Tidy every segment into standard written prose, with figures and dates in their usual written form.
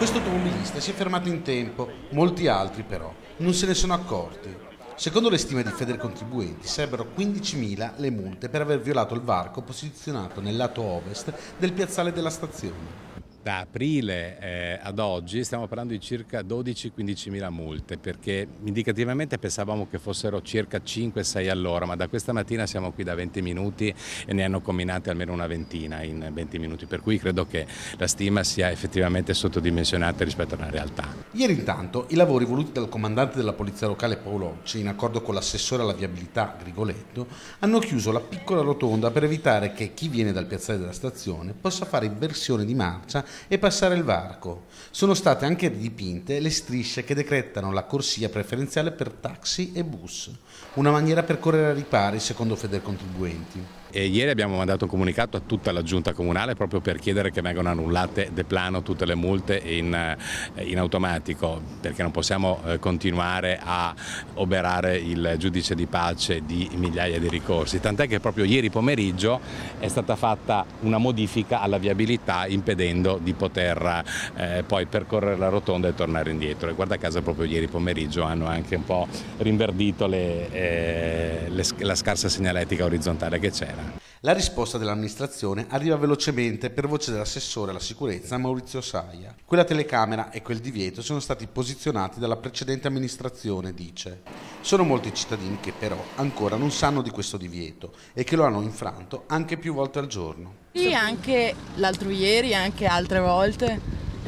Questo automobilista si è fermato in tempo, molti altri però non se ne sono accorti. Secondo le stime di Federcontribuenti sarebbero 15.000 le multe per aver violato il varco posizionato nel lato ovest del piazzale della stazione. Da aprile ad oggi stiamo parlando di circa 12-15.000 multe, perché indicativamente pensavamo che fossero circa 5-6 all'ora, ma da questa mattina siamo qui da 20 minuti e ne hanno comminate almeno una ventina in 20 minuti, per cui credo che la stima sia effettivamente sottodimensionata rispetto alla realtà. Ieri intanto i lavori voluti dal comandante della polizia locale Paolocci, in accordo con l'assessore alla viabilità Grigoletto, hanno chiuso la piccola rotonda per evitare che chi viene dal piazzale della stazione possa fare inversione di marcia e passare il varco. Sono state anche ridipinte le strisce che decretano la corsia preferenziale per taxi e bus, una maniera per correre ai ripari secondo Federcontribuenti. E ieri abbiamo mandato un comunicato a tutta la giunta comunale proprio per chiedere che vengano annullate de plano tutte le multe in automatico, perché non possiamo continuare a oberare il giudice di pace di migliaia di ricorsi, tant'è che proprio ieri pomeriggio è stata fatta una modifica alla viabilità impedendo di poter poi percorrere la rotonda e tornare indietro, e guarda caso proprio ieri pomeriggio hanno anche un po' rinverdito la scarsa segnaletica orizzontale che c'era. La risposta dell'amministrazione arriva velocemente per voce dell'assessore alla sicurezza Maurizio Saia. Quella telecamera e quel divieto sono stati posizionati dalla precedente amministrazione, dice. Sono molti i cittadini che però ancora non sanno di questo divieto e che lo hanno infranto anche più volte al giorno. Sì, anche l'altro ieri, anche altre volte,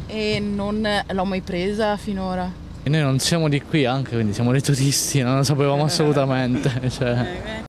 e non l'ho mai presa finora. E noi non siamo di qui anche, quindi siamo dei turisti, non lo sapevamo assolutamente.